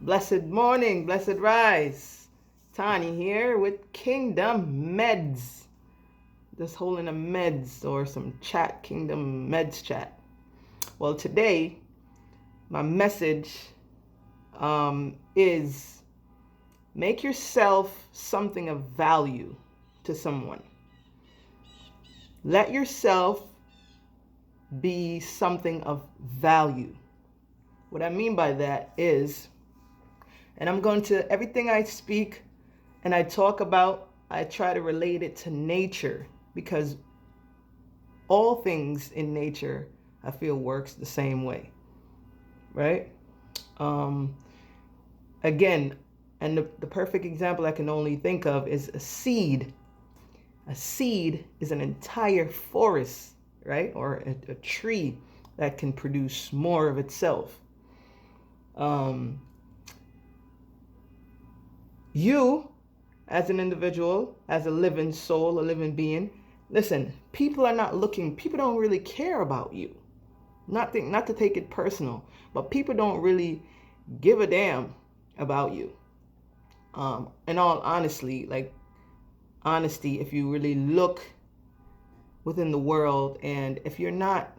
Blessed morning, blessed rise. Tani here with Kingdom Meds. Just holding a meds or some chat, Kingdom Meds chat. Well, today, my message is make yourself something of value to someone. Let yourself be something of value. What I mean by that is, and I'm going to, everything I speak and I talk about, I try to relate it to nature because all things in nature, I feel, works the same way, right? Um, Again, and the perfect example I can only think of is a seed. A seed is an entire forest, right? Or a tree that can produce more of itself. Um, you, as an individual, as a living soul, a living being, listen, people are not looking, people don't really care about you. Not to take it personal, but people don't really give a damn about you. In all honesty, if you really look within the world, and if you're not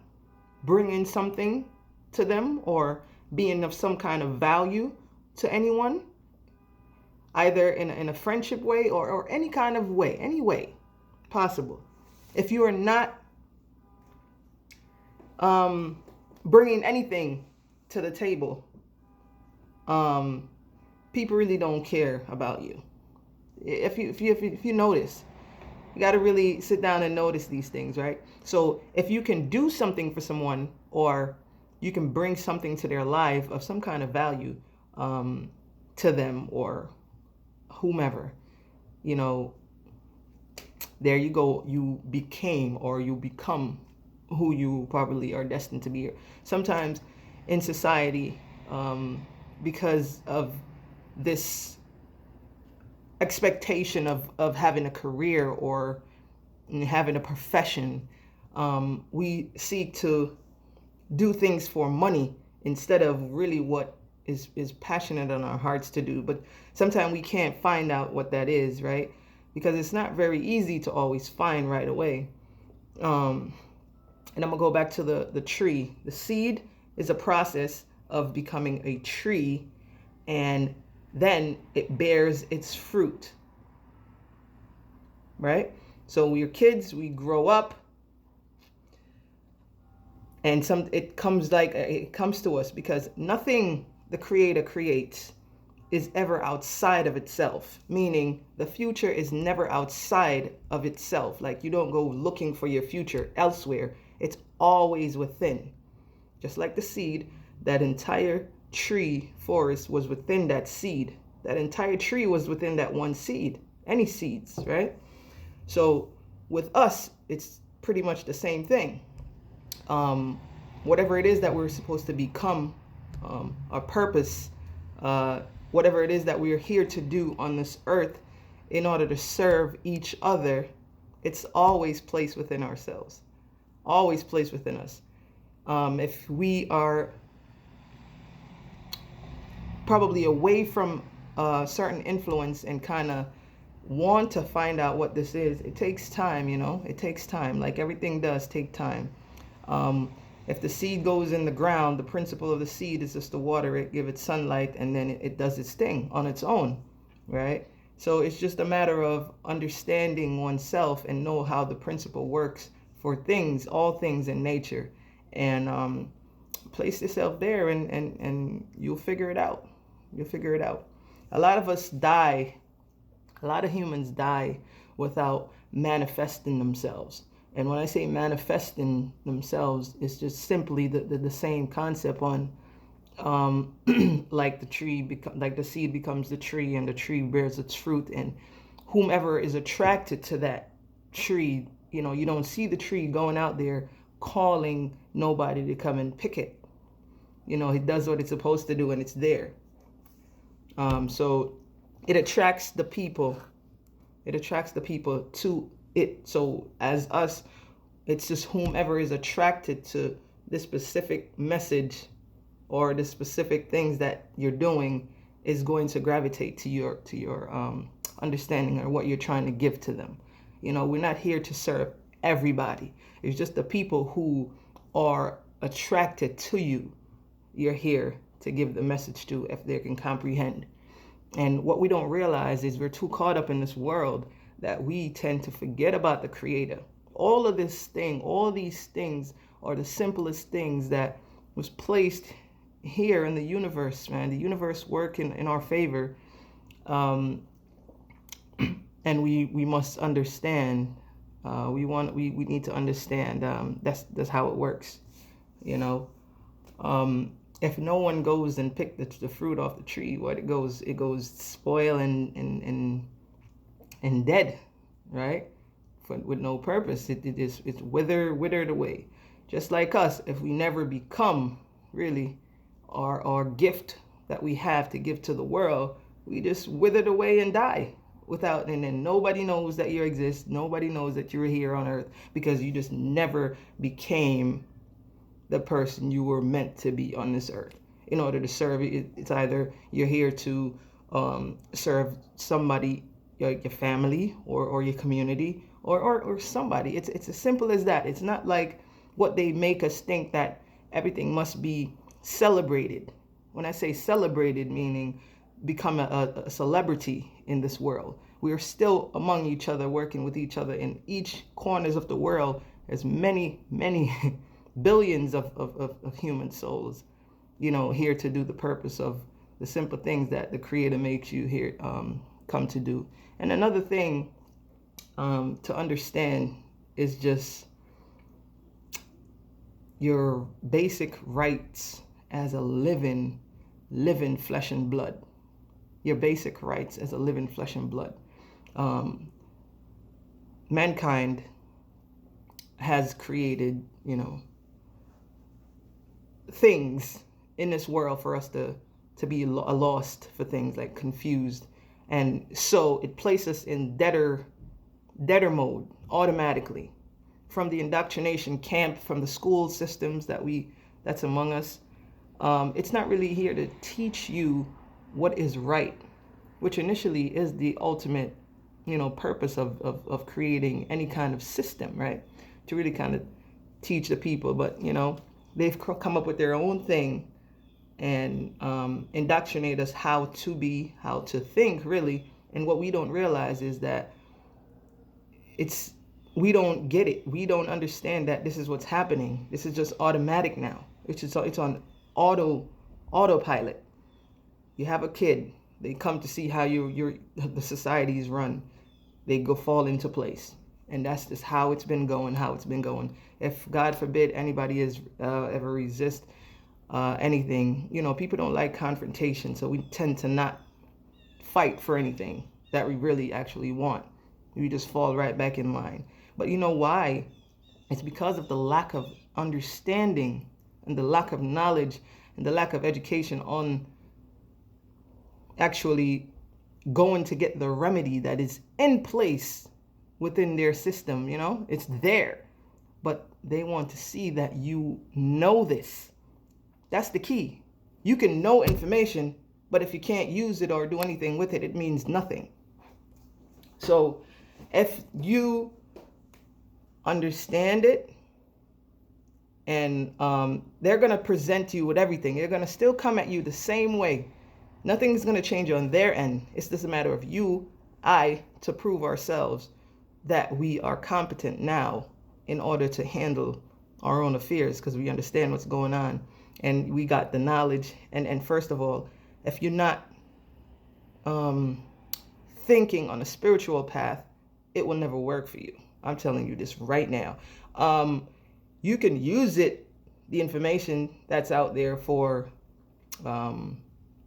bringing something to them or being of some kind of value to anyone, either in a friendship way or any kind of way, any way possible, if you are not bringing anything to the table, um, people really don't care about you. If you notice, you got to really sit down and notice these things, right? So if you can do something for someone, or you can bring something to their life of some kind of value to them or whomever, you know, there you go. You became or you become who you probably are destined to be. Sometimes in society, because of this expectation of having a career or having a profession, we seek to do things for money instead of really what is passionate on our hearts to do. But sometimes we can't find out what that is, right? Because it's not very easy to always find right away. And I'm gonna go back to the tree. The seed is a process of becoming a tree, and then it bears its fruit, right? So we're kids, we grow up, and it comes to us because nothing the creator creates is ever outside of itself, meaning the future is never outside of itself. Like, you don't go looking for your future elsewhere, it's always within. Just like the seed, that entire tree forest was within that seed. That entire tree was within that one seed. Any seeds, right? So with us, it's pretty much the same thing. Whatever it is that we're supposed to become, our purpose, whatever it is that we are here to do on this earth in order to serve each other, it's always placed within ourselves, always placed within us. If we are probably away from a certain influence and kind of want to find out what this is, it takes time, it takes time. Like everything does take time. If the seed goes in the ground, the principle of the seed is just to water it, give it sunlight, and then it does its thing on its own, right? So it's just a matter of understanding oneself and know how the principle works for things, all things in nature, and place yourself there, and you'll figure it out. You'll figure it out. A lot of us die, a lot of humans die without manifesting themselves. And when I say manifesting themselves, it's just simply the same concept on like like the seed becomes the tree, and the tree bears its fruit, and whomever is attracted to that tree, you don't see the tree going out there calling nobody to come and pick it. It does what it's supposed to do, and it's there. So it attracts the people. It attracts the people to it. So as us, it's just whomever is attracted to this specific message or the specific things that you're doing, is going to gravitate to your understanding or what you're trying to give to them. You know, we're not here to serve everybody. It's just the people who are attracted to you. You're here to give the message to if they can comprehend. And what we don't realize is we're too caught up in this world that we tend to forget about the Creator. All these things are the simplest things that was placed here in the universe, man. The universe working in our favor. And we must understand. We need to understand. That's how it works. You know. If no one goes and pick the fruit off the tree, it goes spoil and dead, right? With no purpose. It's withered away. Just like us, if we never become really our gift that we have to give to the world, we just withered away and die without, and then nobody knows that you exist. Nobody knows that you're here on earth because you just never became the person you were meant to be on this earth. In order to serve, it's either you're here to serve somebody, your family or your community or somebody. It's as simple as that. It's not like what they make us think that everything must be celebrated. When I say celebrated, meaning become a celebrity in this world. We are still among each other, working with each other in each corners of the world. There's many billions of human souls, you know, here to do the purpose of the simple things that the Creator makes you here come to do. And another thing to understand is just your basic rights as a living flesh and blood. Your basic rights as a living flesh and blood. Mankind has created, you know, things in this world for us to be lost for things, like confused, and so it places us in debtor mode automatically from the indoctrination camp, from the school systems that's among us. It's not really here to teach you what is right, which initially is the ultimate, you know, purpose of creating any kind of system, right? To really kind of teach the people, but you know, they've come up with their own thing and indoctrinate us how to be, how to think, really. And what we don't realize is that we don't get it. We don't understand that this is what's happening. This is just automatic now. It's on autopilot. You have a kid. They come to see how the society is run. They fall into place. And that's just how it's been going. If, God forbid, anybody is ever resist anything, you know, people don't like confrontation, so we tend to not fight for anything that we really actually want. We just fall right back in line. But you know why? It's because of the lack of understanding and the lack of knowledge and the lack of education on actually going to get the remedy that is in place within their system. You know, it's there, but they want to see that you know this. That's the key. You can know information, but if you can't use it or do anything with it, it means nothing. So if you understand it, and they're going to present you with everything, they're going to still come at you the same way. Nothing's going to change on their end. It's just a matter of to prove ourselves that we are competent now in order to handle our own affairs, because we understand what's going on and we got the knowledge. And first of all, if you're not thinking on a spiritual path, it will never work for you. I'm telling you this right now. You can use the information that's out there for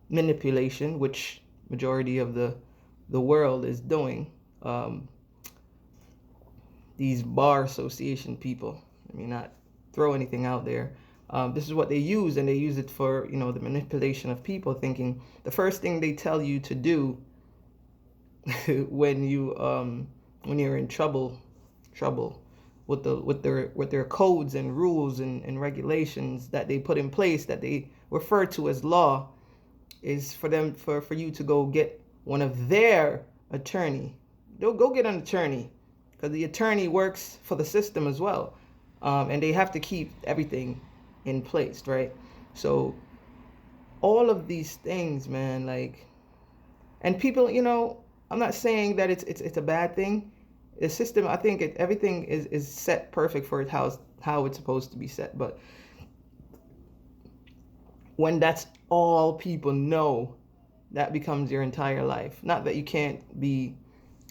manipulation, which majority of the world is doing. These bar association people, I mean, not throw anything out there. This is what they use, and they use it for, you know, the manipulation of people, thinking the first thing they tell you to do when you're in trouble with their codes and rules and regulations that they put in place, that they refer to as law, is for them for you to go get one of their attorney. They'll go get an attorney because the attorney works for the system as well, and they have to keep everything in place, right? So all of these things, man, like, and people, I'm not saying that it's a bad thing. The system, I think everything is set perfect for it how it's supposed to be set, but when that's all people know, that becomes your entire life. Not that you can't be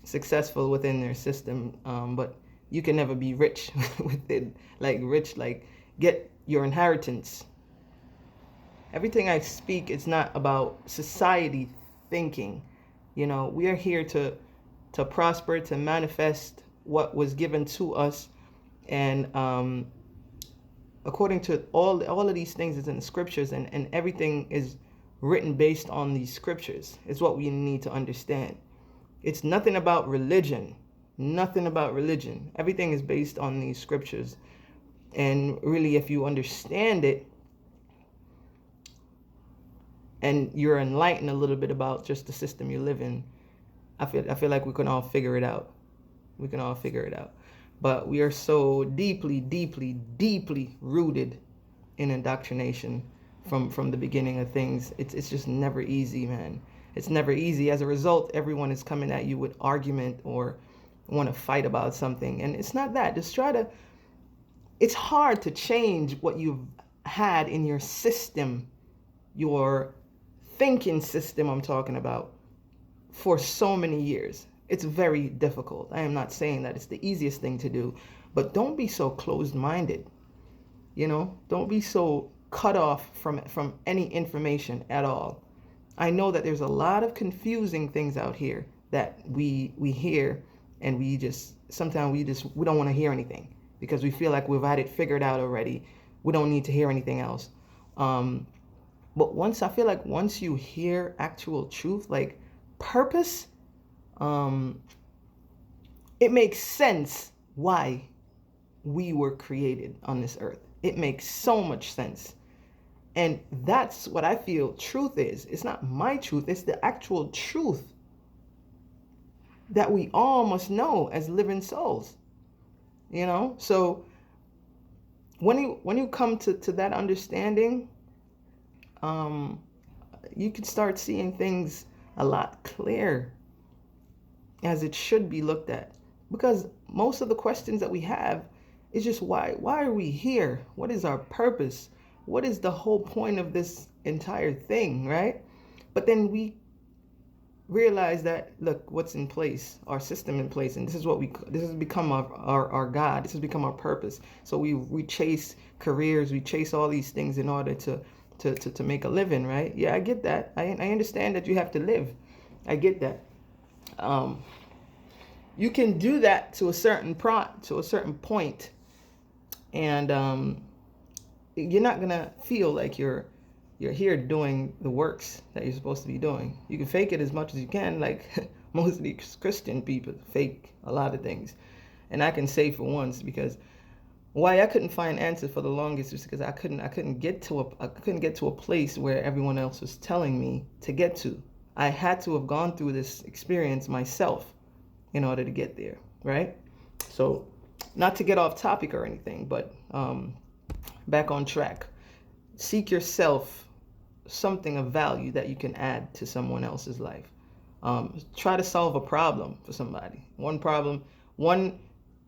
successful within their system, but you can never be rich with it. Like rich, like get your inheritance. Everything I speak, it's not about society thinking. We are here to prosper, to manifest what was given to us, and according to all of these things is in the scriptures, and everything is written based on these scriptures. It's what we need to understand. It's nothing about religion. Nothing about religion. Everything is based on these scriptures. And really, if you understand it and you're enlightened a little bit about just the system you live in, I feel like we can all figure it out. We can all figure it out. But we are so deeply, deeply, deeply rooted in indoctrination from the beginning of things. It's just never easy, man. It's never easy. As a result, everyone is coming at you with argument or want to fight about something. And it's not that. Just it's hard to change what you've had in your system, your thinking system I'm talking about, for so many years. It's very difficult. I am not saying that it's the easiest thing to do, but don't be so closed-minded. Don't be so cut off from any information at all. I know that there's a lot of confusing things out here that we hear, and sometimes we don't want to hear anything because we feel like we've had it figured out already. We don't need to hear anything else. But I feel like once you hear actual truth, like purpose, it makes sense why we were created on this earth. It makes so much sense. And that's what I feel truth is. It's not my truth. It's the actual truth that we all must know as living souls. So when you come to that understanding, you can start seeing things a lot clearer as it should be looked at. Because most of the questions that we have is just why are we here? What is our purpose? What is the whole point of this entire thing, right? But then we realize that, look, what's in place, our system in place, and this has become our God. This has become our purpose. So we chase careers, we chase all these things in order to make a living, right? Yeah, I get that. I understand that you have to live. I get that. You can do that to a certain point, and you're not gonna feel like you're here doing the works that you're supposed to be doing. You can fake it as much as you can, like most of these Christian people fake a lot of things. And I can say for once, because why I couldn't find answers for the longest was because I couldn't get to a place where everyone else was telling me to get to. I had to have gone through this experience myself in order to get there, right? So, not to get off topic or anything, but back on track. Seek yourself something of value that you can add to someone else's life. Try to solve a problem for somebody. One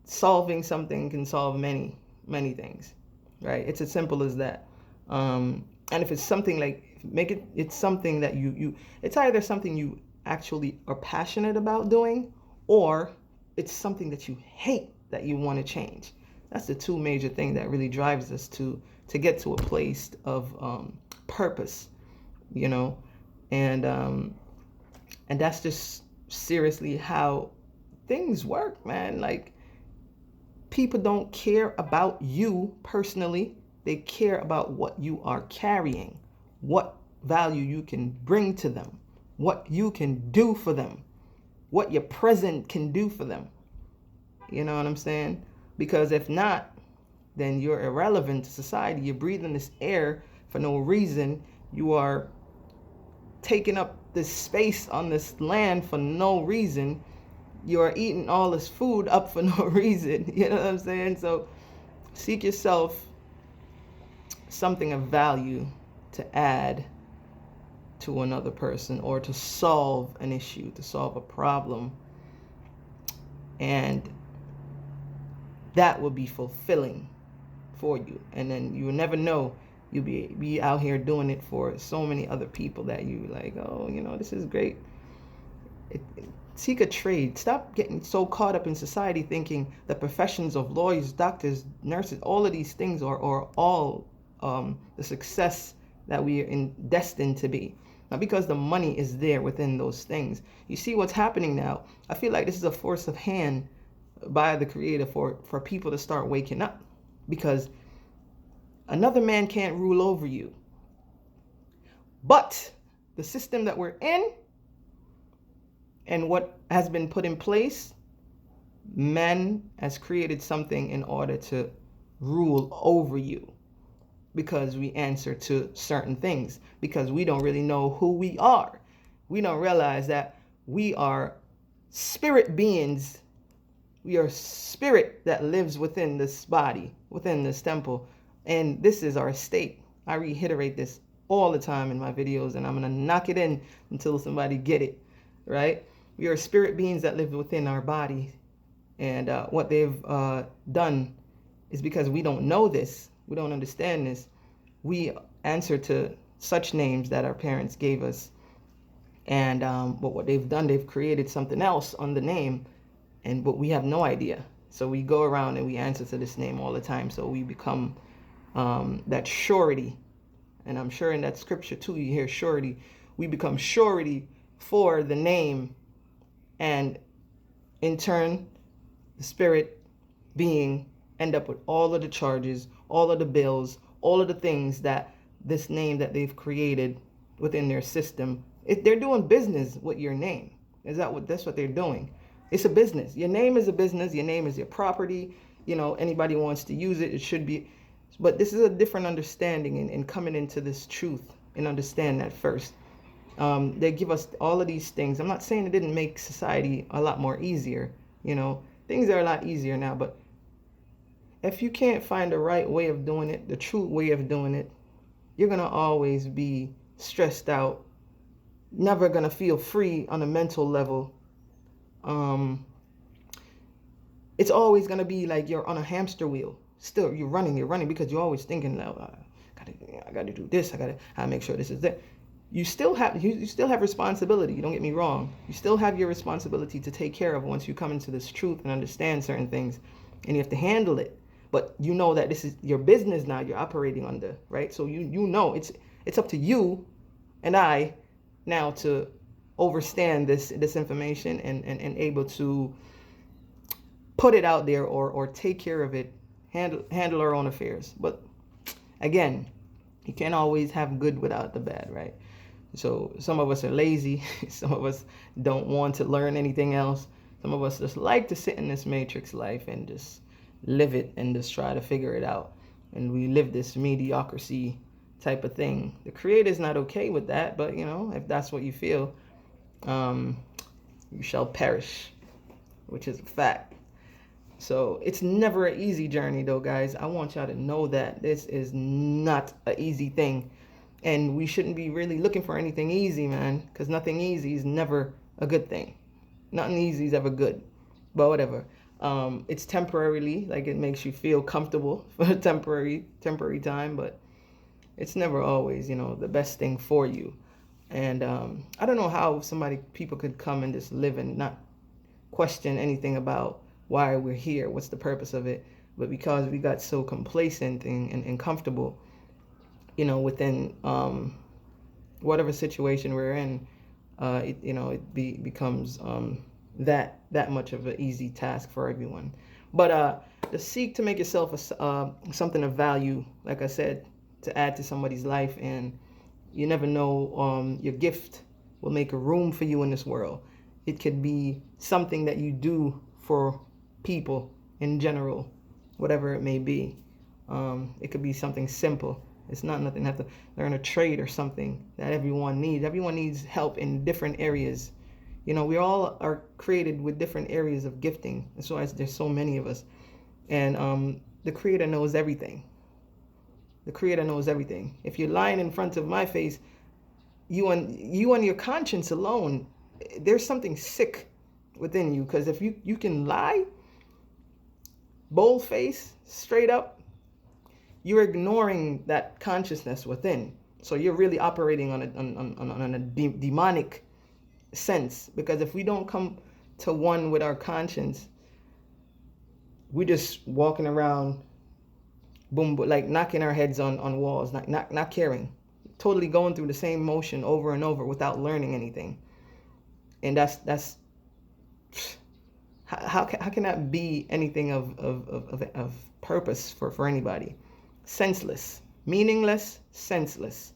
solving something can solve many things, right? It's as simple as that. And if it's something like, it's something that it's either something you actually are passionate about doing, or it's something that you hate that you want to change. That's the two major things that really drives us to get to a place of purpose, and that's just seriously how things work, man. Like, people don't care about you personally. They care about what you are carrying, what value you can bring to them, what you can do for them, what your present can do for them. You know what I'm saying? Because if not, then you're irrelevant to society. You're breathing this air for no reason. You are taking up this space on this land for no reason. You're eating all this food up for no reason. You know what I'm saying? So seek yourself something of value to add to another person, or to solve an issue, to solve a problem. And that will be fulfilling for you. And then you will never know, you'll be out here doing it for so many other people that you like, oh, this is great. Seek a trade. Stop getting so caught up in society thinking the professions of lawyers, doctors, nurses, all of these things are all the success that we are destined to be. Not because the money is there within those things. You see what's happening now. I feel like this is a force of hand by the Creator for people to start waking up, because another man can't rule over you. But the system that we're in and what has been put in place, man has created something in order to rule over you, because we answer to certain things, because we don't really know who we are. We don't realize that we are spirit beings. We are spirit that lives within this body, within this temple. And this is our state. I reiterate this all the time in my videos, and I'm going to knock it in until somebody get it, right? We are spirit beings that live within our body. And what they've done is, because we don't know this, we don't understand this, we answer to such names that our parents gave us. And but what they've done, they've created something else on the name, but we have no idea. So we go around and we answer to this name all the time. So we become that surety. And I'm sure in that scripture too, you hear surety. We become surety for the name. And in turn, the spirit being end up with all of the charges, all of the bills, all of the things that this name that they've created within their system. They're doing business with your name. That's what they're doing. It's a business. Your name is a business. Your name is your property. Anybody wants to use it, it should be. But this is a different understanding, and coming into this truth and understand that first. They give us all of these things. I'm not saying it didn't make society a lot more easier. Things are a lot easier now, but if you can't find the right way of doing it, the true way of doing it, you're going to always be stressed out, never going to feel free on a mental level. It's always going to be like you're on a hamster wheel. Still, you're running because you're always thinking, I got to do this. I got to make sure this is there. You still have responsibility. Don't get me wrong. You still have your responsibility to take care of once you come into this truth and understand certain things, and you have to handle it. But you know that this is your business now. You're operating under, right? So you know it's up to you and I now to understand this information and able to put it out there or take care of it, handle our own affairs. But again, you can't always have good without the bad, right? So some of us are lazy. Some of us don't want to learn anything else. Some of us just like to sit in this matrix life and just live it and just try to figure it out. And we live this mediocrity type of thing. The Creator's not okay with that, but if that's what you feel, you shall perish, which is a fact. So it's never an easy journey though, guys. I want y'all to know that this is not an easy thing. And we shouldn't be really looking for anything easy, man, because nothing easy is never a good thing. Nothing easy is ever good, but whatever. It's temporarily, like it makes you feel comfortable for a temporary time, but it's never always, the best thing for you. And I don't know how people could come and just live and not question anything about why we're here, what's the purpose of it. But because we got so complacent and comfortable, within whatever situation we're in, it becomes that much of an easy task for everyone. But to seek to make yourself something of value, like I said, to add to somebody's life, and you never know, your gift will make a room for you in this world. It could be something that you do for people in general, whatever it may be. It could be something simple. It's not nothing. Have to learn a trade or something that everyone needs. Everyone needs help in different areas. You know, we all are created with different areas of gifting. That's why there's so many of us. And the Creator knows everything. The Creator knows everything. If you're lying in front of my face, you on your conscience alone, there's something sick within you. Because if you can lie, bold face, straight up, you're ignoring that consciousness within. So you're really operating on a demonic sense. Because if we don't come to one with our conscience, we're just walking around, boom, like knocking our heads on walls, not caring, totally going through the same motion over and over without learning anything. And that's how can that be anything of purpose for anybody? Senseless, meaningless, senseless.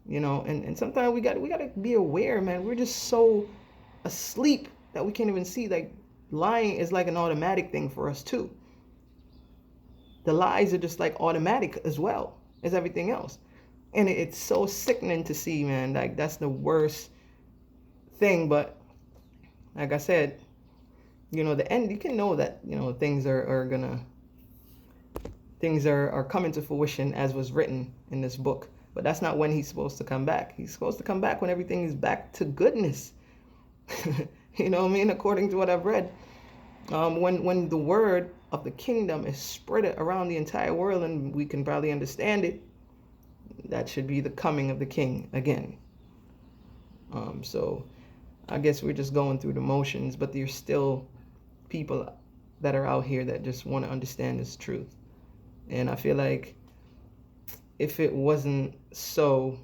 You know, and sometimes we gotta be aware, man. We're just so asleep that we can't even see. Like, lying is like an automatic thing for us too. The lies are just like automatic as well as everything else. And it's so sickening to see, man. Like, that's the worst thing. But like I said, you know, the end, you can know that, you know, things are coming to fruition as was written in this book. But that's not when he's supposed to come back. He's supposed to come back when everything is back to goodness. You know what I mean? According to what I've read. When the word of the kingdom is spread around the entire world and we can probably understand it, that should be the coming of the king again. So I guess we're just going through the motions, but there's still people that are out here that just want to understand this truth. And I feel like if it wasn't so,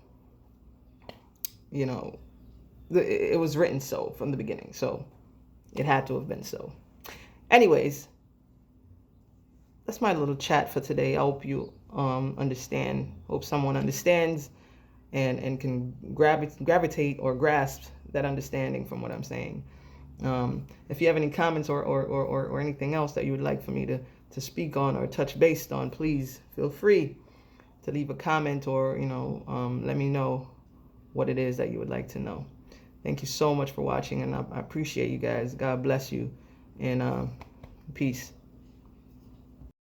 you know, it was written so from the beginning. So it had to have been so. Anyways, that's my little chat for today. I hope you understand. Hope someone understands and can gravitate or grasp that understanding from what I'm saying. If you have any comments or anything else that you would like for me to speak on or touch base on, please feel free to leave a comment or, you know, let me know what it is that you would like to know. Thank you so much for watching, and I appreciate you guys. God bless you, and peace.